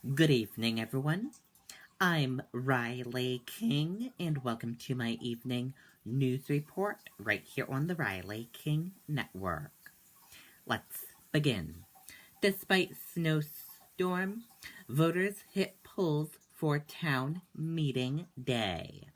Good evening, everyone. I'm Riley King, and welcome to my evening news report right here on the Riley King Network. Let's begin. Despite snowstorm, voters hit polls for town meeting day.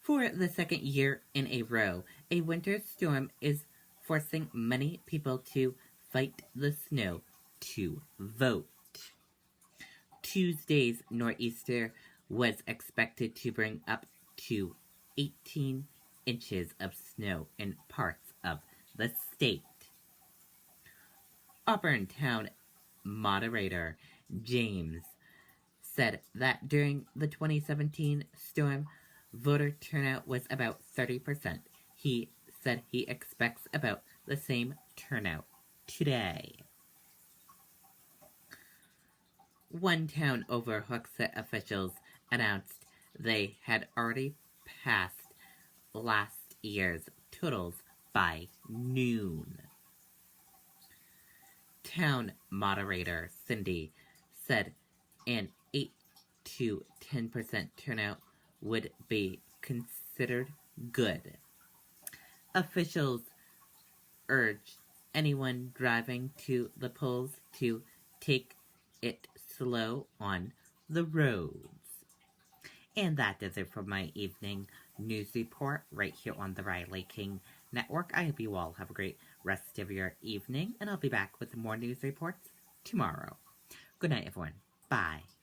For the second year in a row, a winter storm is forcing many people to fight the snow to vote. Tuesday's nor'easter was expected to bring up to 18 inches of snow in parts of the state. Auburn Town moderator James said that during the 2017 storm, voter turnout was about 30%. He said he expects about the same turnout today. One town over Hooksett officials announced they had already passed last year's totals by noon. Town moderator Cindy said an 8 to 10% turnout would be considered good. Officials urged anyone driving to the polls to take it slow on the roads. And that does it for my evening news report right here on the Riley King Network. I hope you all have a great rest of your evening, and I'll be back with more news reports tomorrow. Good night, everyone. Bye.